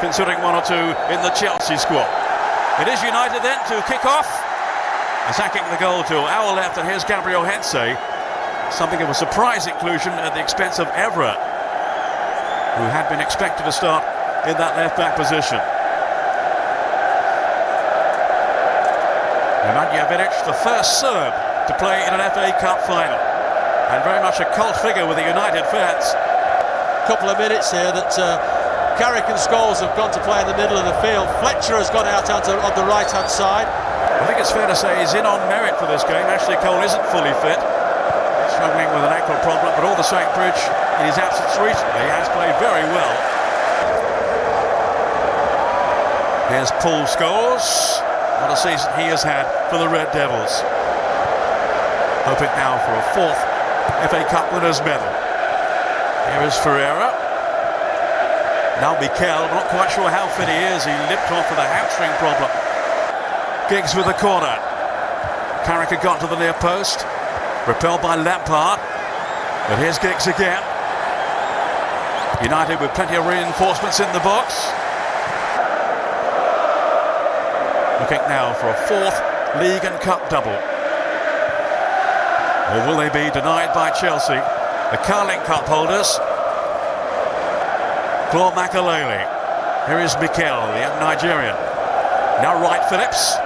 considering one or two in the Chelsea squad. It is United then to kick off. Attacking the goal to our left, and here's Gabriel Hensey. Something of a surprise inclusion at the expense of Evra, who had been expected to start in that left-back position. Nemanja Vidic, the first Serb to play in an FA Cup final, and very much a cult figure with the United fans. Couple of minutes here that Carrick and Scholes have gone to play in the middle of the field. Fletcher has gone out on the right-hand side. I think it's fair to say he's in on merit for this game. Ashley Cole isn't fully fit, struggling with an ankle problem, but all the same, Bridge, in his absence recently, has played very well. Here's Paul Scholes. What a season he has had for the Red Devils. Hoping now for a fourth FA Cup winners' medal. Here is Ferreira. Now Mikel, I'm not quite sure how fit he is. He limped off with a hamstring problem. Giggs with the corner. Carrick had got to the near post. Repelled by Lampard. But here's Giggs again. United with plenty of reinforcements in the box. Looking now for a fourth League and Cup double. Or will they be denied by Chelsea, the Carling Cup holders? Claude Makelele. Here is Mikel, the young Nigerian. Now Wright Phillips.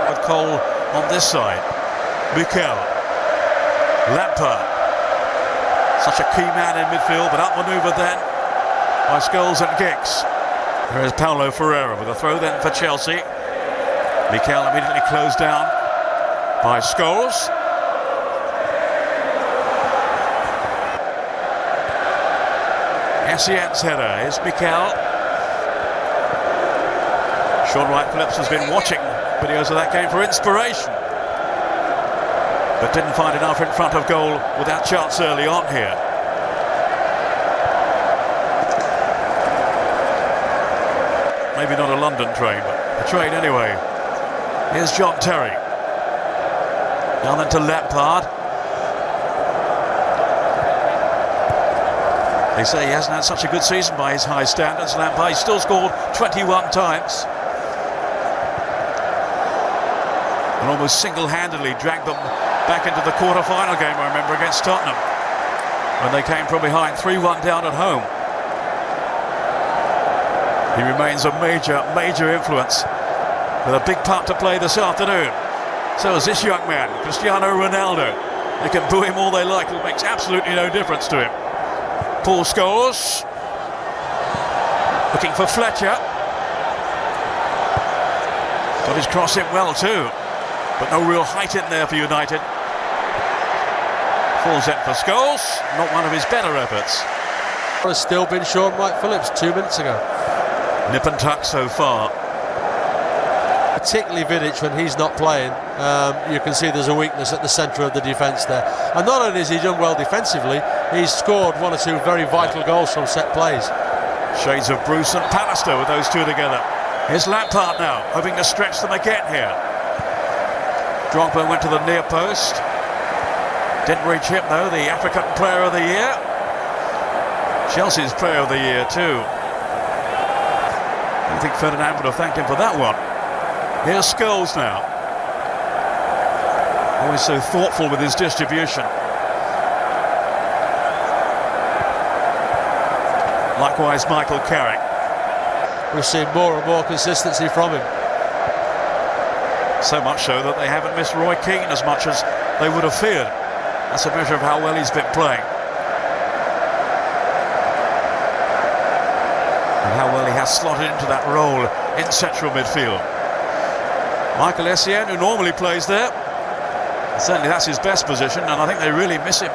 With Cole on this side. Mikel. Lampard. Such a key man in midfield, but outmanoeuvred then by Scholes and Giggs. Here is Paulo Ferreira with a throw then for Chelsea. Mikel immediately closed down by Scholes. Essien's header is Mikel. Sean Wright Phillips has been watching videos of that game for inspiration, but didn't find enough in front of goal without chance early on here. Maybe not a London train, but a train anyway. Here's John Terry. Down then to Lampard. They say he hasn't had such a good season by his high standards, Lampard. He's still scored 21 times. And almost single-handedly dragged them back into the quarter-final game, I remember, against Tottenham, when they came from behind 3-1 down at home. He remains a major influence, with a big part to play this afternoon. So is this young man, Cristiano Ronaldo. They can boo him all they like, it makes absolutely no difference to him. Paul Scholes, looking for Fletcher. Got his cross in well too, but no real height in there for United. Full set for Scholes, not one of his better efforts. Has still been Sean Wright Phillips 2 minutes ago. Nip and tuck so far. Particularly Vidic, when he's not playing, you can see there's a weakness at the centre of the defence there. And not only has he done well defensively, he's scored one or two very vital goals from set plays. Shades of Bruce and Pallister with those two together. Here's Lampard now, hoping to stretch them again here. Drogba went to the near post. Didn't reach him though, the African Player of the Year. Chelsea's Player of the Year too. I think Ferdinand would have thanked him for that one. Here's Scholes now. Always so thoughtful with his distribution. Likewise, Michael Carrick. We've seen more and more consistency from him. So much so that they haven't missed Roy Keane as much as they would have feared. That's a measure of how well he's been playing. And how well he has slotted into that role in central midfield. Michael Essien, who normally plays there, certainly that's his best position, and I think they really miss him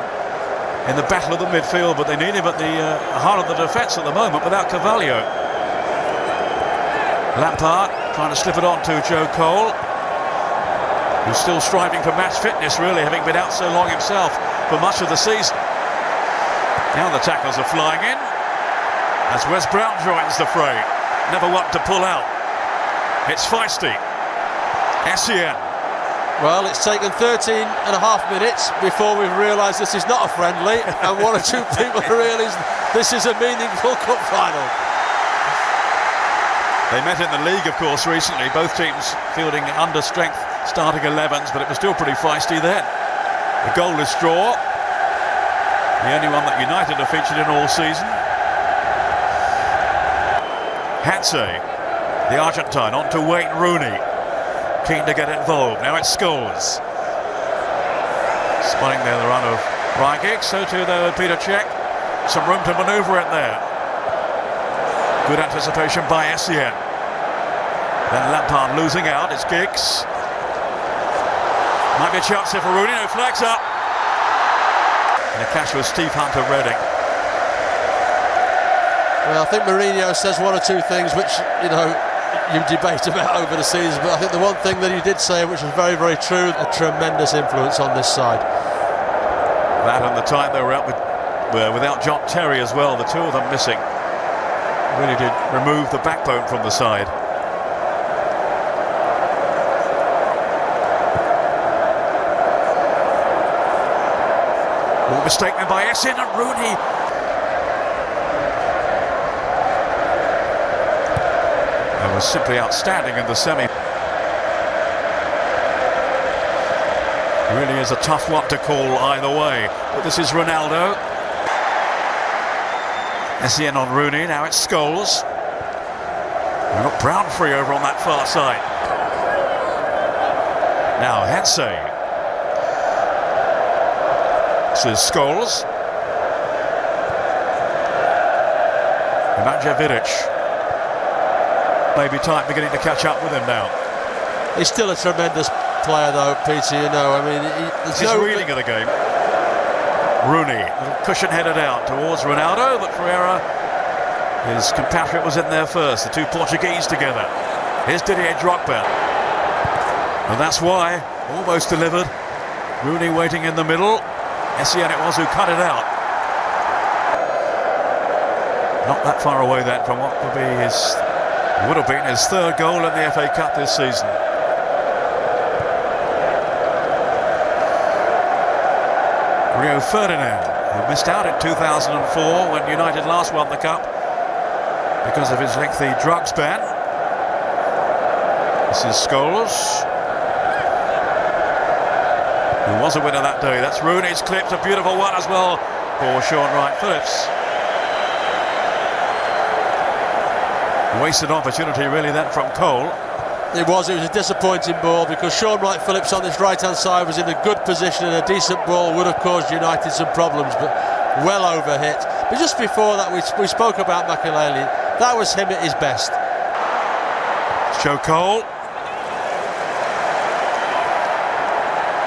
in the battle of the midfield, but they need him at the heart of the defence at the moment without Carvalho. Lampard trying to slip it on to Joe Cole, who's still striving for match fitness, really, having been out so long himself for much of the season. Now the tackles are flying in as Wes Brown joins the fray. Never one to pull out. It's feisty. Essien. Well, it's taken 13 and a half minutes before we've realised this is not a friendly, and one or two people realise this is a meaningful cup final. They met in the league, of course, recently. Both teams fielding under-strength starting 11s, but it was still pretty feisty then. The goalless draw, the only one that United have featured in all season. Hansey, the Argentine, on to Wayne Rooney. Keen to get involved. Now it's Scholes. Spotting there the run of Rajic, so too there with Peter Cech. Some room to manoeuvre it there. Good anticipation by Essien. Then Lampard losing out, it's Giggs. Might be a chance here for Rooney, no, flags up. And a catch with Steve Hunt of Reading. Well, I think Mourinho says one or two things which, you debate about over the season, but I think the one thing that he did say, which was very, very true, a tremendous influence on this side. That and the time they were out without John Terry as well, the two of them missing, really did remove the backbone from the side. All mistaken by Essien and Rooney. That was simply outstanding in the semi. Really is a tough one to call either way. But this is Ronaldo. Essien on Rooney, now it's Scholes. We've got Brown free over on that far side. Now Hansey. This is Scholes. Imajevic. Maybe time beginning to catch up with him now. He's still a tremendous player though, Peter, He's reeling of the game. Rooney, little cushion headed out towards Ronaldo, but Ferreira, his compatriot, was in there first. The two Portuguese together. Here's Didier Drogba. And that's why, almost delivered. Rooney waiting in the middle. Essien it was who cut it out. Not that far away then from what would have been his third goal in the FA Cup this season. Rio Ferdinand, who missed out in 2004 when United last won the Cup because of his lengthy drugs ban. This is Scholes, who was a winner that day. That's Rooney's clipped, a beautiful one as well for Sean Wright-Phillips. Wasted opportunity really then from Cole. It was a disappointing ball because Sean Wright-Phillips on this right-hand side was in a good position, and a decent ball would have caused United some problems, but well overhit. But just before that, we spoke about Makelele. That was him at his best. Joe Cole.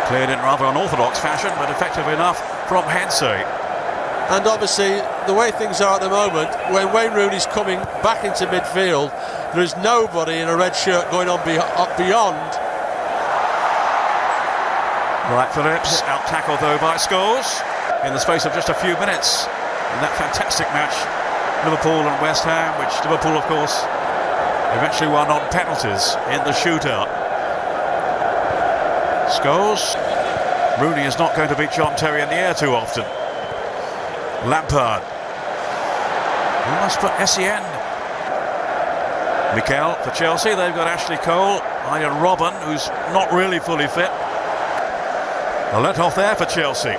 Cleared in rather unorthodox fashion, but effective enough from Hansey. And obviously, the way things are at the moment, when Wayne Rooney's coming back into midfield, there is nobody in a red shirt going on up beyond. Wright-Phillips, out-tackled though by Scholes in the space of just a few minutes in that fantastic match, Liverpool and West Ham, which Liverpool, of course, eventually won on penalties in the shootout. Scholes. Rooney is not going to beat John Terry in the air too often. Lampard. He must put Essien. Mikel for Chelsea. They've got Ashley Cole, Ian Robben, who's not really fully fit. A let off there for Chelsea.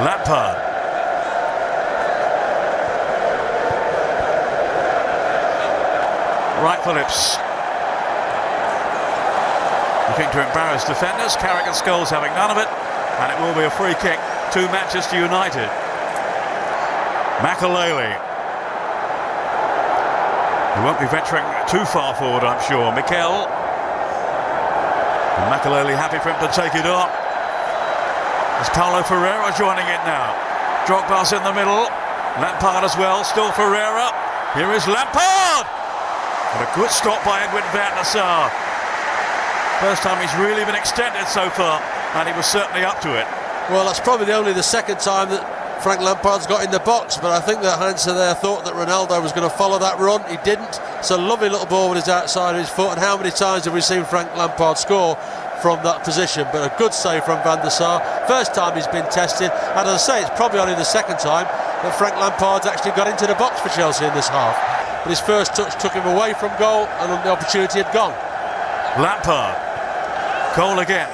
Lampard. Wright-Phillips. Looking to embarrass defenders. Carrick and Scholes having none of it. And it will be a free kick to Manchester United. Makelele. He won't be venturing too far forward, I'm sure. Mikel. And Makelele happy for him to take it on. There's Paulo Ferreira joining it now. Drogba's in the middle. Lampard as well. Still Ferreira. Here is Lampard. And a good stop by Edwin van der Sar. First time he's really been extended so far, and he was certainly up to it. Well, that's probably only the second time that Frank Lampard's got in the box, but I think that Hansey there thought that Ronaldo was going to follow that run. He didn't. It's a lovely little ball with his outside of his foot, and how many times have we seen Frank Lampard score from that position? But a good save from Van der Sar. First time he's been tested, and as I say, it's probably only the second time that Frank Lampard's actually got into the box for Chelsea in this half. but his first touch took him away from goal and the opportunity had gone. Lampard. Goal again.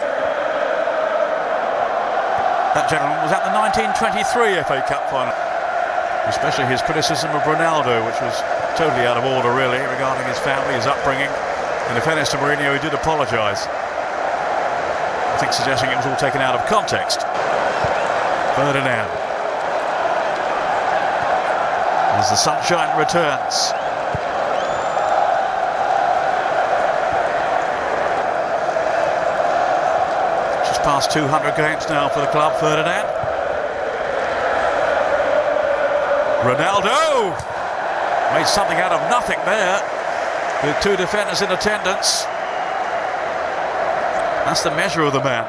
That gentleman was at the 1923 FA Cup final. Especially his criticism of Ronaldo, which was totally out of order really, regarding his family, his upbringing. And in fairness to Mourinho, he did apologise. I think suggesting it was all taken out of context. Ferdinand. As the sunshine returns. Just past 200 games now for the club, Ferdinand. Ronaldo made something out of nothing there, with two defenders in attendance. That's the measure of the man.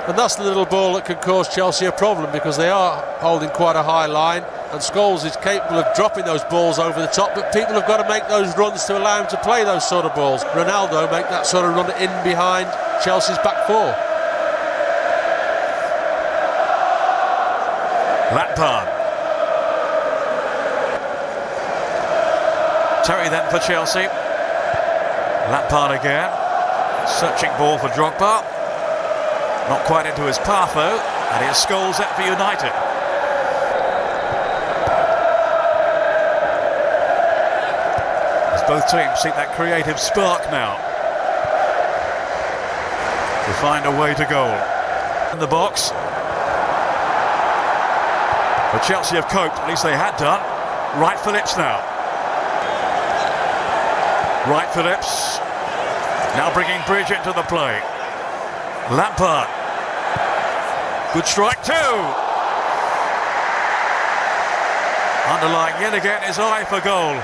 And that's the little ball that can cause Chelsea a problem, because they are holding quite a high line, and Scholes is capable of dropping those balls over the top, but people have got to make those runs to allow him to play those sort of balls. Ronaldo make that sort of run in behind Chelsea's back four. Lampard. Terry then for Chelsea. Lampard again. Searching ball for Drogba. Not quite into his path though. And here's Scholes at for United. As both teams seek that creative spark now to find a way to goal. In the box. But Chelsea have coped, at least they had done. Wright Phillips now. Wright Phillips now bringing Bridge into the play. Lampard. Good strike too. Underlying yet again his eye for goal.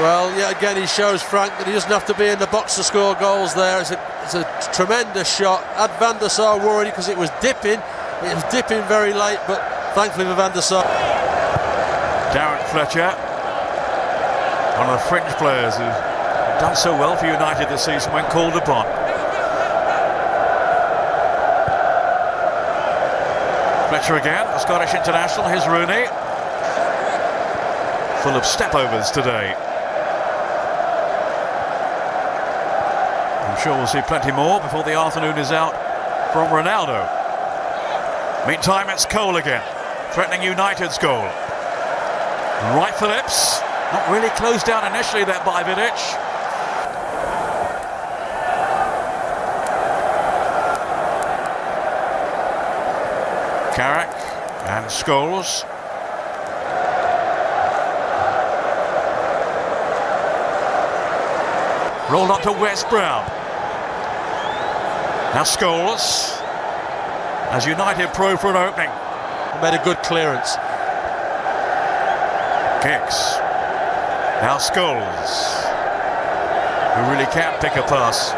Well, yet again he shows Frank that he doesn't have to be in the box to score goals there. It's a tremendous shot. Had Van der Sar worried because it was dipping. It was dipping very late, but thankfully for Van der Sar. Darren Fletcher, one of the fringe players who's done so well for United this season when called upon. Fletcher again, the Scottish international. Here's Rooney. Full of stepovers today. I'm sure we'll see plenty more before the afternoon is out from Ronaldo. Meantime, it's Cole again, threatening United's goal. Wright Phillips, not really closed down initially there by Vidic. Carrick and Scholes. Rolled up to West Brown. Now Scholes, as United probe for an opening. Made a good clearance. Kicks. Now Scholes, who really can't pick a pass.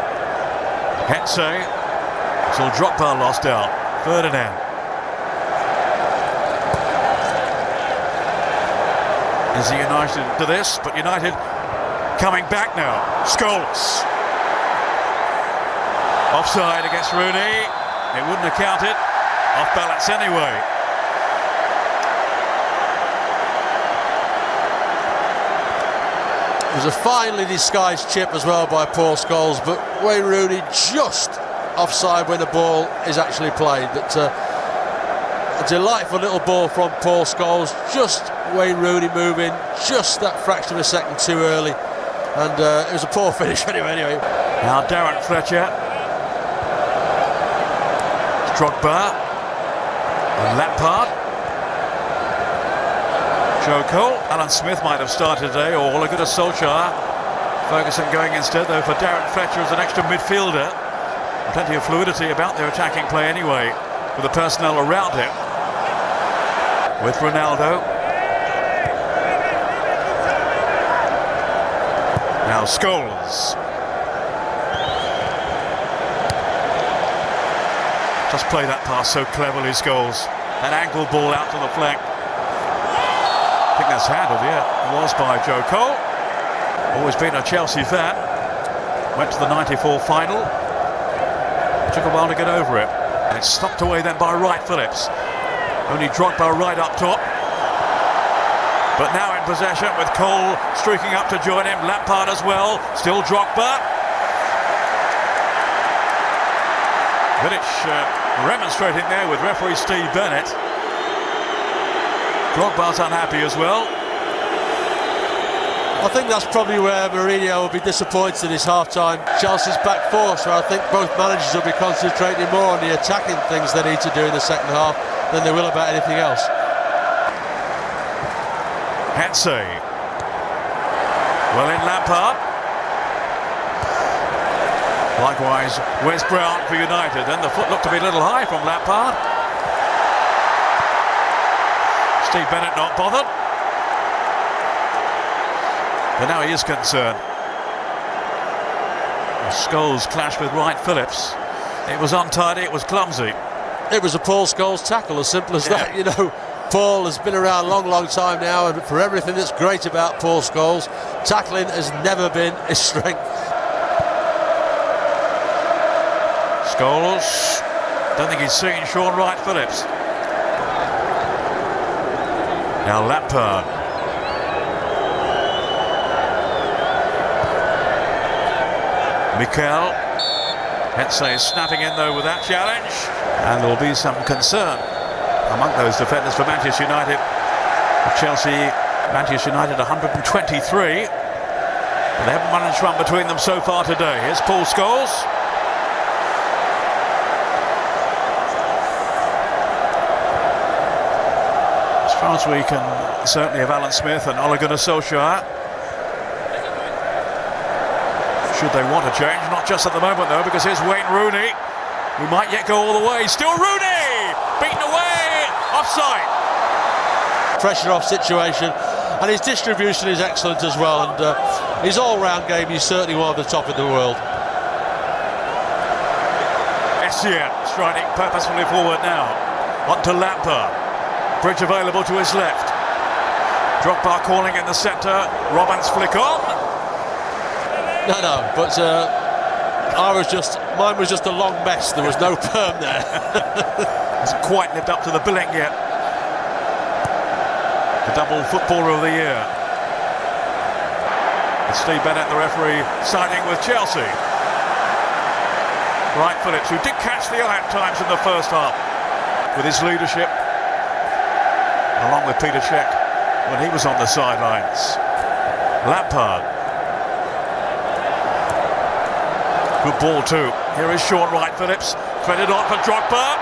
Hetze, till Drogba lost out. Ferdinand. Is the United to this? But United coming back now. Scholes. Offside against Rooney. It wouldn't have counted. Off balance anyway. It was a finely disguised chip as well by Paul Scholes, but Wayne Rooney just offside when the ball is actually played. But a delightful little ball from Paul Scholes, just Wayne Rooney moving just that fraction of a second too early, and it was a poor finish anyway. Now Darren Fletcher, Drogba and Lampard. Joe Cole, Alan Smith might have started today, or Ole Gunnar Solskjaer. Ferguson going instead though for Darren Fletcher as an extra midfielder. Plenty of fluidity about their attacking play anyway, with the personnel around him. With Ronaldo. Now Scholes. Just play that pass so cleverly, Scholes. That angle ball out to the flank. I think that's handled, yeah. It was by Joe Cole. Always been a Chelsea fan. Went to the 94 final. Took a while to get over it. And it's stopped away then by Wright Phillips. Only Drogba right up top. But now in possession with Cole streaking up to join him. Lampard as well. Still Drogba. Vidic remonstrating there with referee Steve Bennett. Drogba's unhappy as well. I think that's probably where Mourinho will be disappointed in his half-time. Chelsea's back four, so I think both managers will be concentrating more on the attacking things they need to do in the second half than they will about anything else. Hensey. Well in Lampard. Likewise, Wes Brown for United, and the foot looked to be a little high from Lampard. Steve Bennett not bothered. But now he is concerned. Scholes clashed with Wright Phillips. It was untidy, it was clumsy. It was a Paul Scholes tackle, as simple as that. You know, Paul has been around a long time now, and for everything that's great about Paul Scholes, tackling has never been his strength. Scholes, don't think he's seen Sean Wright Phillips. Now Lampard. Mikel. Hensey snapping in though with that challenge, and there will be some concern among those defenders for Manchester United. Chelsea, Manchester United 123, but they haven't managed to run between them so far today. Here's Paul Scholes. As far as we can certainly have Alan Smith and Ole Gunnar Solskjaer. Should they want to change, not just at the moment though, because here's Wayne Rooney, who might yet go all the way. Still Rooney, beaten away, offside. Pressure off situation, and his distribution is excellent as well, and his all-round game, he's certainly one of the top in the world. Essien striding purposefully forward now, on to Lampard. Bridge available to his left. Drogba calling in the centre, Robben's flick on. No, but mine was just a long mess. There was no perm there. Hasn't quite lived up to the billing yet. The double footballer of the year. It's Steve Bennett, the referee, signing with Chelsea. Wright Phillips, who did catch the eye at times in the first half with his leadership, along with Peter Cech when he was on the sidelines. Lampard. Good ball too. Here is Sean Wright Phillips. Threaded on for Drogba.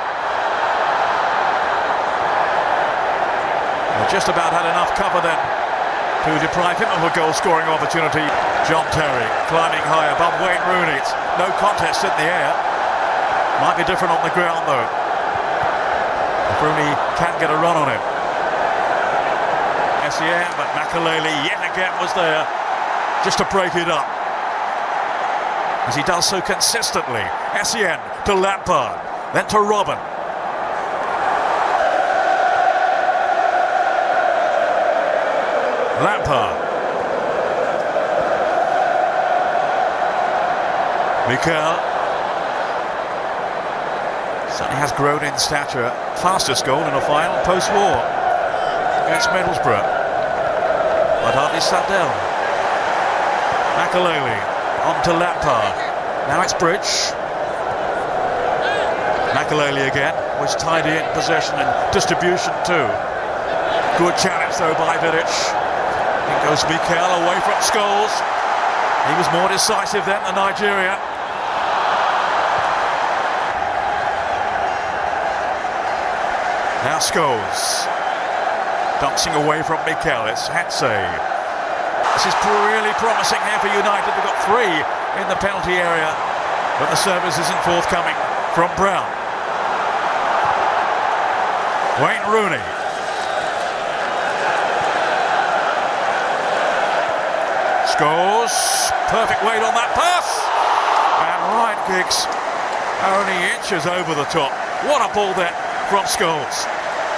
They just about had enough cover then to deprive him of a goal-scoring opportunity. John Terry climbing high above Wayne Rooney. It's no contest in the air. Might be different on the ground though. If Rooney can get a run on him. Essien, but Makelele yet again was there just to break it up, as he does so consistently. Essien to Lampard, then to Robben. Lampard. Mikel. Certainly has grown in stature. Fastest goal in a final post-war against Middlesbrough. But hardly sat down. Makelele. On to Lampard. Now it's Bridge. Makelele again was tidy in possession and distribution too. Good challenge though by Vidic. In goes Mikel away from Scholes. He was more decisive than the Nigerian. Now Scholes. Dancing away from Mikel. It's Hensey. This is really promising here for United. They've got 3 in the penalty area, but the service isn't forthcoming from Brown. Wayne Rooney. Scholes, perfect weight on that pass, and Wright kicks only inches over the top. What a ball then from Scholes.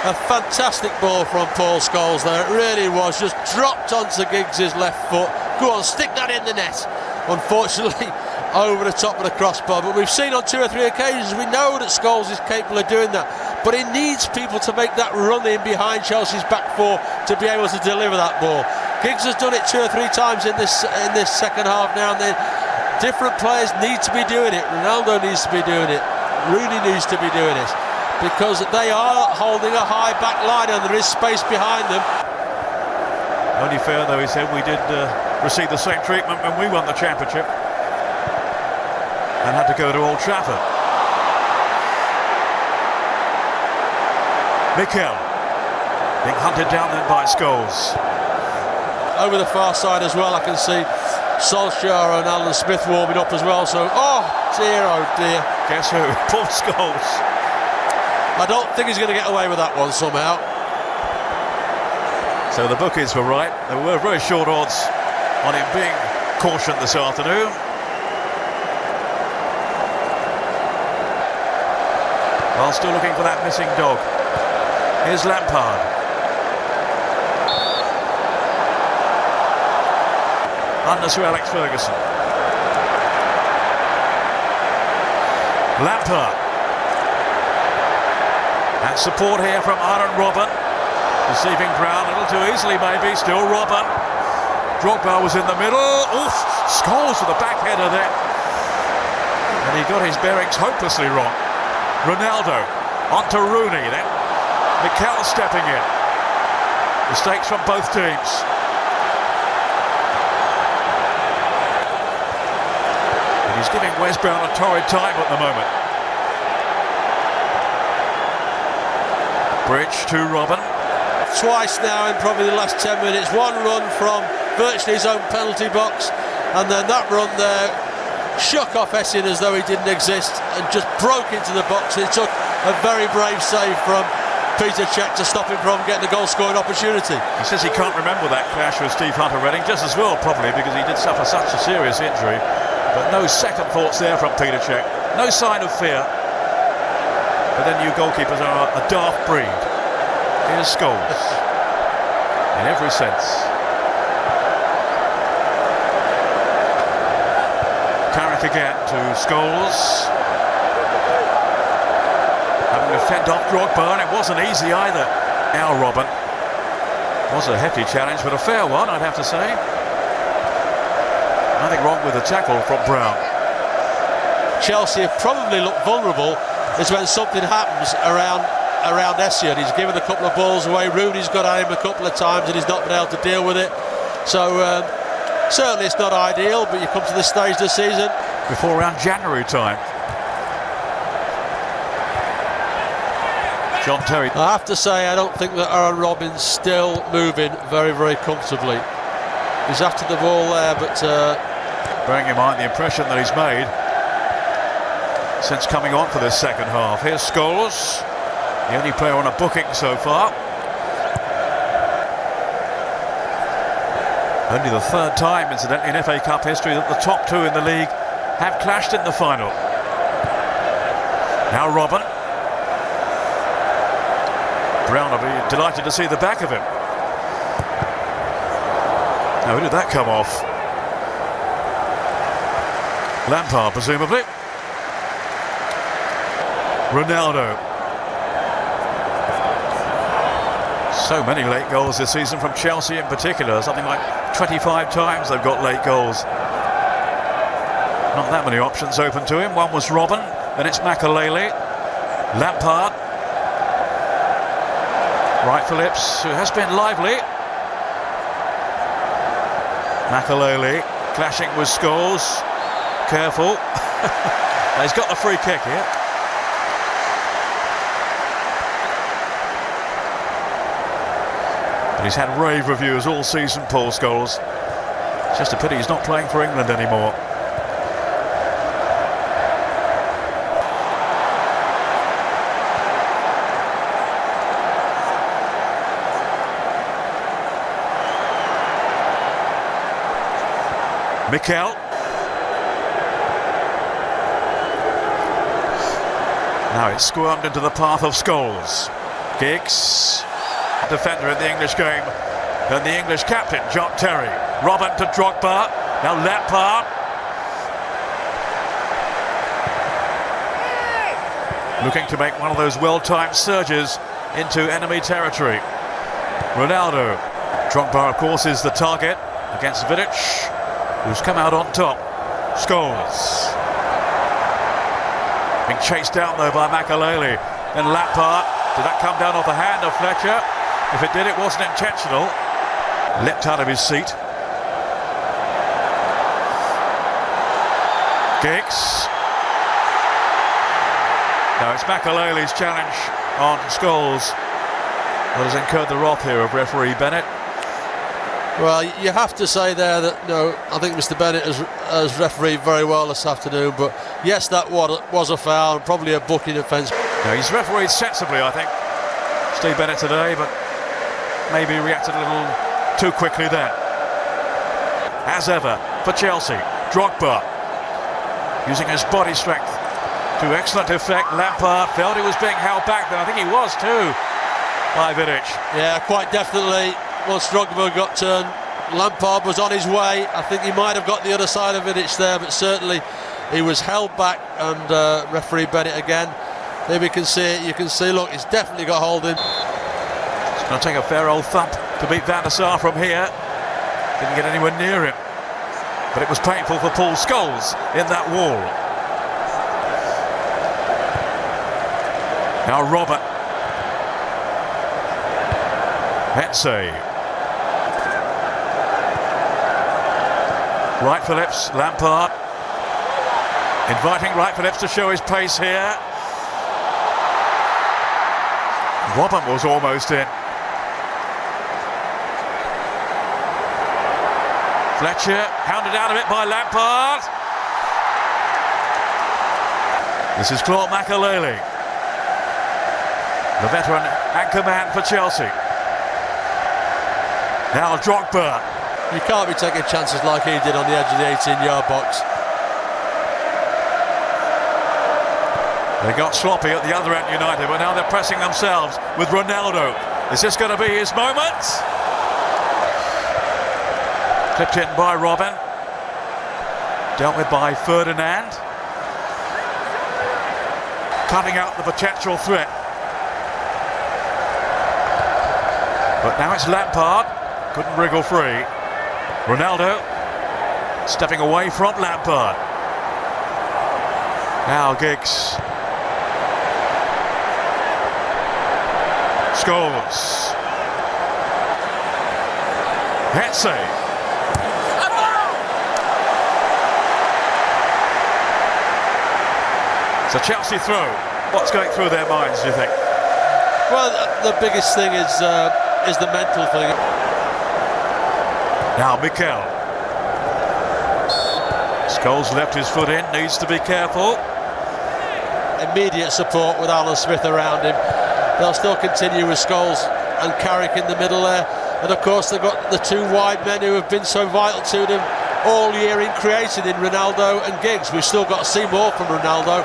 A fantastic ball from Paul Scholes there, it really was, just dropped onto Giggs' left foot. Go on, stick that in the net. Unfortunately, over the top of the crossbar, but we've seen on 2 or 3 occasions, we know that Scholes is capable of doing that, but he needs people to make that run in behind Chelsea's back four to be able to deliver that ball. Giggs has done it 2 or 3 times in this second half now and then. Different players need to be doing it. Ronaldo needs to be doing it. Rooney needs to be doing it, because they are holding a high back line and there is space behind them. Only fair, though, he said, we did receive the same treatment when we won the championship and had to go to Old Trafford. Mikel being hunted down then by Scholes. Over the far side as well, I can see Solskjaer and Alan Smith warming up as well. So, oh dear. Guess who? Paul Scholes. I don't think he's going to get away with that one somehow. So the bookies were right. There were very short odds on him being cautioned this afternoon. While still looking for that missing dog. Here's Lampard. Under Sir Alex Ferguson. Lampard. And support here from Aaron Robben. Deceiving Brown a little too easily maybe. Still Robben. Drogba was in the middle. Oof! Scholes with the back header there. And he got his bearings hopelessly wrong. Ronaldo onto Rooney then. Mikel stepping in. Mistakes from both teams. He's giving Wes Brown a torrid time at the moment. Bridge to Robben. Twice now in probably the last 10 minutes. One run from virtually his own penalty box, and then that run there shook off Essien as though he didn't exist and just broke into the box. It took a very brave save from Peter Cech to stop him from getting a goal-scoring opportunity. He says he can't remember that clash with Steve Hunter-Redding, just as well probably because he did suffer such a serious injury. But no second thoughts there from Peter Cech. No sign of fear. But then you goalkeepers are a daft breed. Here's Scholes. In every sense. Carrick again to Scholes. Having to fend off Drogba, and it wasn't easy either. Now Robben. Was a hefty challenge, but a fair one, I'd have to say. Nothing wrong with the tackle from Brown. Chelsea have probably looked vulnerable is when something happens around Essien. He's given a couple of balls away. Rooney's got at him a couple of times and he's not been able to deal with it. So certainly it's not ideal, but you come to this stage of the season. Before around January time. John Terry. I have to say, I don't think that Aaron Robben's still moving very, very comfortably. He's after the ball there, but bearing in mind the impression that he's made since coming on for this second half. Here's Scholes, the only player on a booking so far. Only the third time, incidentally, in FA Cup history that the top two in the league have clashed in the final. Now Robben. Brown will be delighted to see the back of him. Now, who did that come off? Lampard, presumably. Ronaldo. So many late goals this season from Chelsea in particular. Something like 25 times they've got late goals. Not that many options open to him. One was Robben, then it's Makelele. Lampard. Right for Lips, who has been lively. Makelele clashing with Scholes. Careful. He's got the free kick here. But he's had rave reviews all season, Paul Scholes. It's just a pity he's not playing for England anymore. Mikel. Now it's squirmed into the path of Scholes. Giggs, defender in the English game, and the English captain, John Terry. Robben to Drogba. Now Lampard. Looking to make one of those well-timed surges into enemy territory. Ronaldo. Drogba, of course, is the target against Vidic, who's come out on top. Scholes. Being chased down, though, by Makaleli. Then Lampard. Did that come down off the hand of Fletcher? If it did, it wasn't intentional. Leapt out of his seat. Giggs. Now it's Makaleli's challenge on Scholes that has incurred the wrath here of referee Bennett. Well, you have to say there that, no, I think Mr. Bennett has refereed very well this afternoon, but yes, that was a foul, probably a booking offence. Now he's refereed sensibly, I think, Steve Bennett today, but maybe reacted a little too quickly then. As ever, for Chelsea, Drogba, using his body strength to excellent effect. Lampard felt he was being held back then. I think he was too, by Vidic. Yeah, quite definitely. Once Drogba got turned, Lampard was on his way. I think he might have got the other side of Vidic there, but certainly he was held back, and referee Bennett again. There we can see it. You can see, look, he's definitely got hold in. It's going to take a fair old thump to beat Van der Sar from here. Didn't get anywhere near him, but it was painful for Paul Scholes in that wall. Now Robert. Hetze. Wright Phillips, Lampard. Inviting Wright Phillips to show his pace here. Robert was almost in. Fletcher hounded out of it by Lampard. This is Claude Makaleli, the veteran anchor man for Chelsea. Now Drogba. You can't be taking chances like he did on the edge of the 18-yard box. They got sloppy at the other end, United, but now they're pressing themselves with Ronaldo. Is this going to be his moment? Clipped in by Robin. Dealt with by Ferdinand. Cutting out the potential threat. But now it's Lampard. Couldn't wriggle free. Ronaldo stepping away from Lampard. Now Giggs. Scholes. Hetze. It's a Chelsea throw. What's going through their minds, do you think? Well, the biggest thing is the mental thing. Now Mikel. Scholes left his foot in, needs to be careful. Immediate support with Alan Smith around him. They'll still continue with Scholes and Carrick in the middle there. And of course they've got the two wide men who have been so vital to them all year in creating in Ronaldo and Giggs. We've still got to see more from Ronaldo,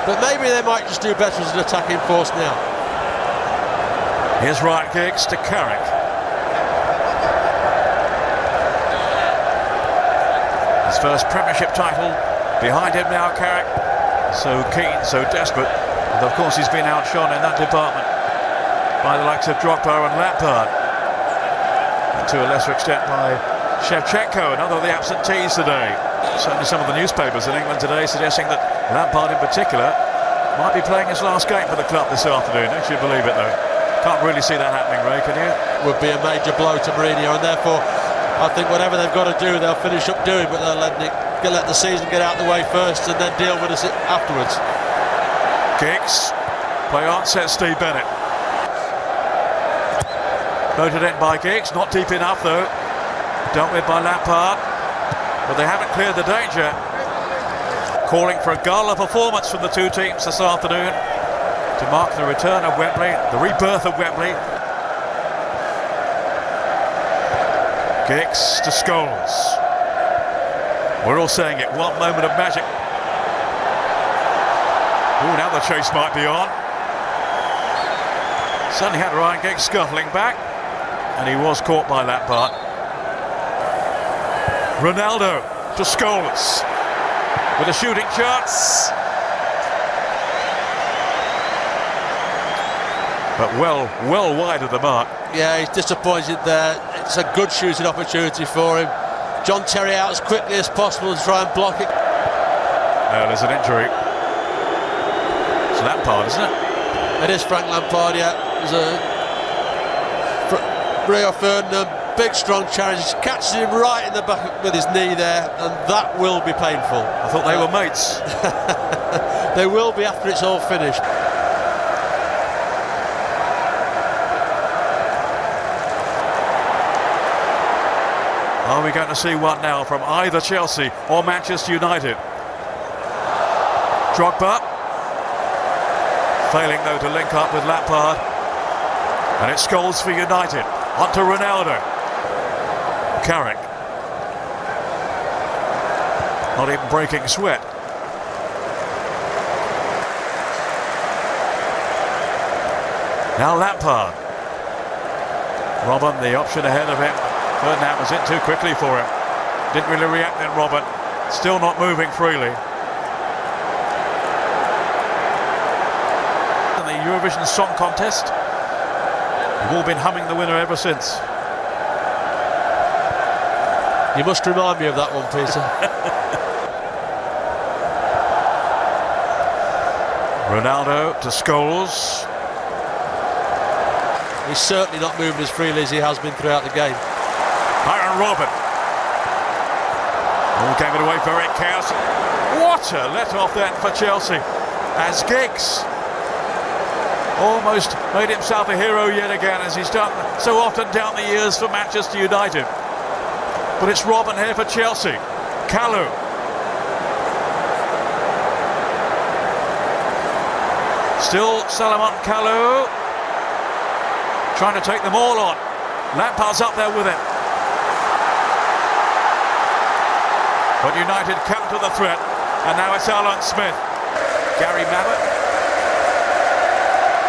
but maybe they might just do better as an attacking force now. Here's Ryan Giggs to Carrick. His first Premiership title behind him now, Carrick. So keen, so desperate. And of course he's been outshone in that department by the likes of Drogba and Lampard. And to a lesser extent by Shevchenko, another of the absentees today. Certainly some of the newspapers in England today suggesting that Lampard in particular might be playing his last game for the club this afternoon. Don't you believe it though? Can't really see that happening, Ray, can you? Would be a major blow to Mourinho, and therefore I think whatever they've got to do they'll finish up doing, but they'll let the season get out of the way first and then deal with us afterwards. Giggs, play on, says Steve Bennett. Voted in by Giggs, not deep enough though. Dealt with by Lampard, but they haven't cleared the danger. Calling for a gala performance from the two teams this afternoon to mark the return of Wembley, the rebirth of Wembley. Giggs to Scholes. We're all saying it, one moment of magic. Oh, now the chase might be on. Suddenly had Ryan Giggs scuffling back, and he was caught by Lampard. Ronaldo to Scholes with a shooting chance. But well wide of the mark. Yeah, he's disappointed there. It's a good shooting opportunity for him. John Terry out as quickly as possible to try and block it. No, there's an injury. It's Lampard, isn't it? It is Frank Lampard, yeah. There's a Rio Ferdinand, big strong challenge, catches him right in the back with his knee there, and that will be painful. I thought they were mates. They will be after it's all finished. Are we going to see one now from either Chelsea or Manchester United? Drogba, failing though to link up with Lampard, and it's Scholes for United. On to Ronaldo. Carrick, not even breaking sweat. Now Lampard. Robin, the option ahead of him. Ferdinand was in too quickly for him. Didn't really react then, Robin. Still not moving freely. In the Eurovision Song Contest, we've all been humming the winner ever since. You must remind me of that one, Peter. Ronaldo to Scholes. He's certainly not moving as freely as he has been throughout the game. Aaron Robin. All gave it away very carefully. What a let-off then for Chelsea, as Giggs almost made himself a hero yet again, as he's done so often down the years for Manchester United. But it's Robin here for Chelsea. Kalou. Still Salomon Kalou. Trying to take them all on. Lampard's up there with it. But United counter the threat. And now it's Alan Smith. Gary Mabbott,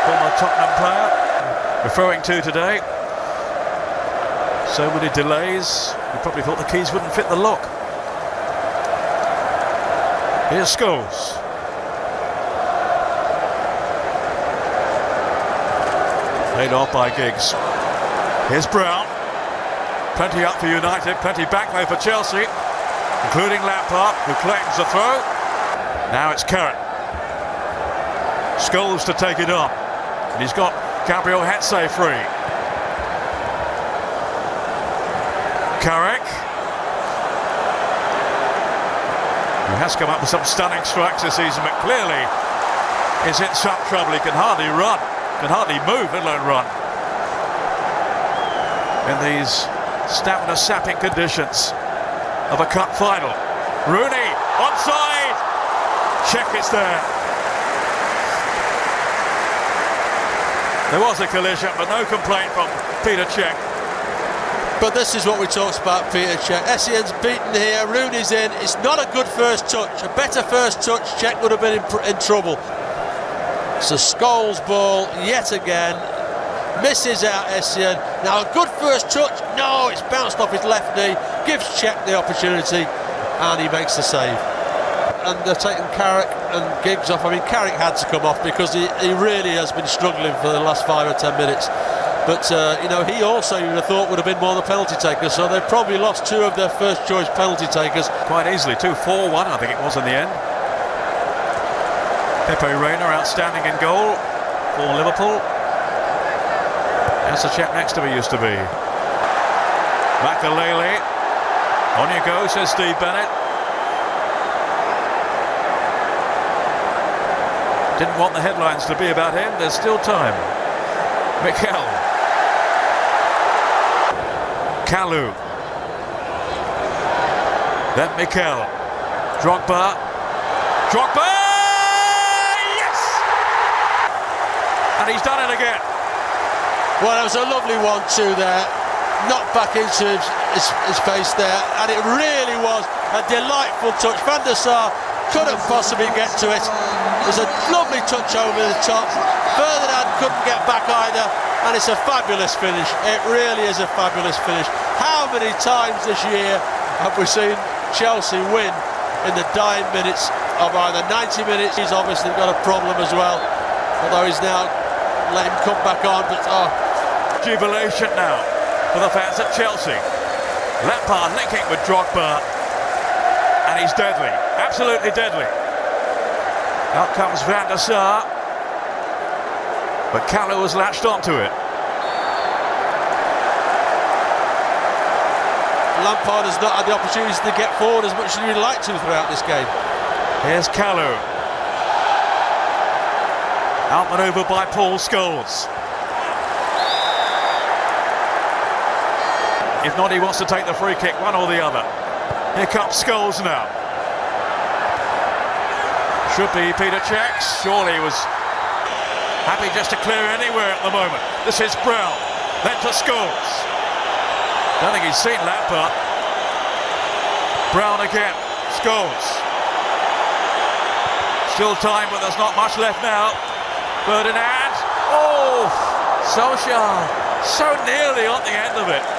former Tottenham player, referring to today. So many delays. You probably thought the keys wouldn't fit the lock. Here's Scholes. Laid off by Giggs. Here's Brown. Plenty up for United, plenty back though for Chelsea, including Lampard, who claims the throw. Now it's Carrick. Scholes to take it on. And he's got Gabriel Hetze free. Carrick. He has come up with some stunning strikes this season, but clearly is in some trouble. He can hardly run. Can hardly move, let alone run. In these stamina-sapping conditions of a cup final. Rooney, onside! Check, it's there. There was a collision, but no complaint from Peter Cech. But this is what we talked about, Peter Cech. Essien's beaten here, Rooney's in. It's not a good first touch. A better first touch, Cech would have been in trouble. It's a Scholes ball yet again. Misses out Essien. Now a good first touch. No, it's bounced off his left knee. Gives Cech the opportunity, and he makes the save. And they're taking Carrick and Giggs off. I mean, Carrick had to come off because he really has been struggling for the last 5 or 10 minutes. But you know, he also, you would have thought, would have been one of the penalty takers. So they've probably lost 2 of their first choice penalty takers. Quite easily, 2-4-1 I think it was in the end. Pepe Reina outstanding in goal for Liverpool. That's the chap next to me used to be. Makalele. On you go, says Steve Bennett. Didn't want the headlines to be about him. There's still time. Mikel. Kalou. Then Mikel. Drogba. Drogba! And he's done it again. Well, it was a lovely 1-2 there. Knocked back into his face there. And it really was a delightful touch. Van der Sar couldn't possibly get to it. It was a lovely touch over the top. Ferdinand couldn't get back either. And it's a fabulous finish. It really is a fabulous finish. How many times this year have we seen Chelsea win in the dying minutes of either 90 minutes? He's obviously got a problem as well, although he's now let him come back on. But Jubilation now for the fans at Chelsea. Lampard linking with Drogba, and he's deadly, absolutely deadly. Out comes Van der Sar, but Callow has latched onto it. Lampard has not had the opportunity to get forward as much as he'd like to throughout this game. Here's Callow. Outmaneuvered by Paul Scholes. If not, he wants to take the free kick, one or the other. Here comes Scholes now. Should be Peter Cechs. Surely he was happy just to clear anywhere at the moment. This is Brown. Then to Scholes. Don't think he's seen Lampard. Brown again. Scholes. Still time, but there's not much left now. Ferdinand. Oh, Solskjaer so nearly on the end of it.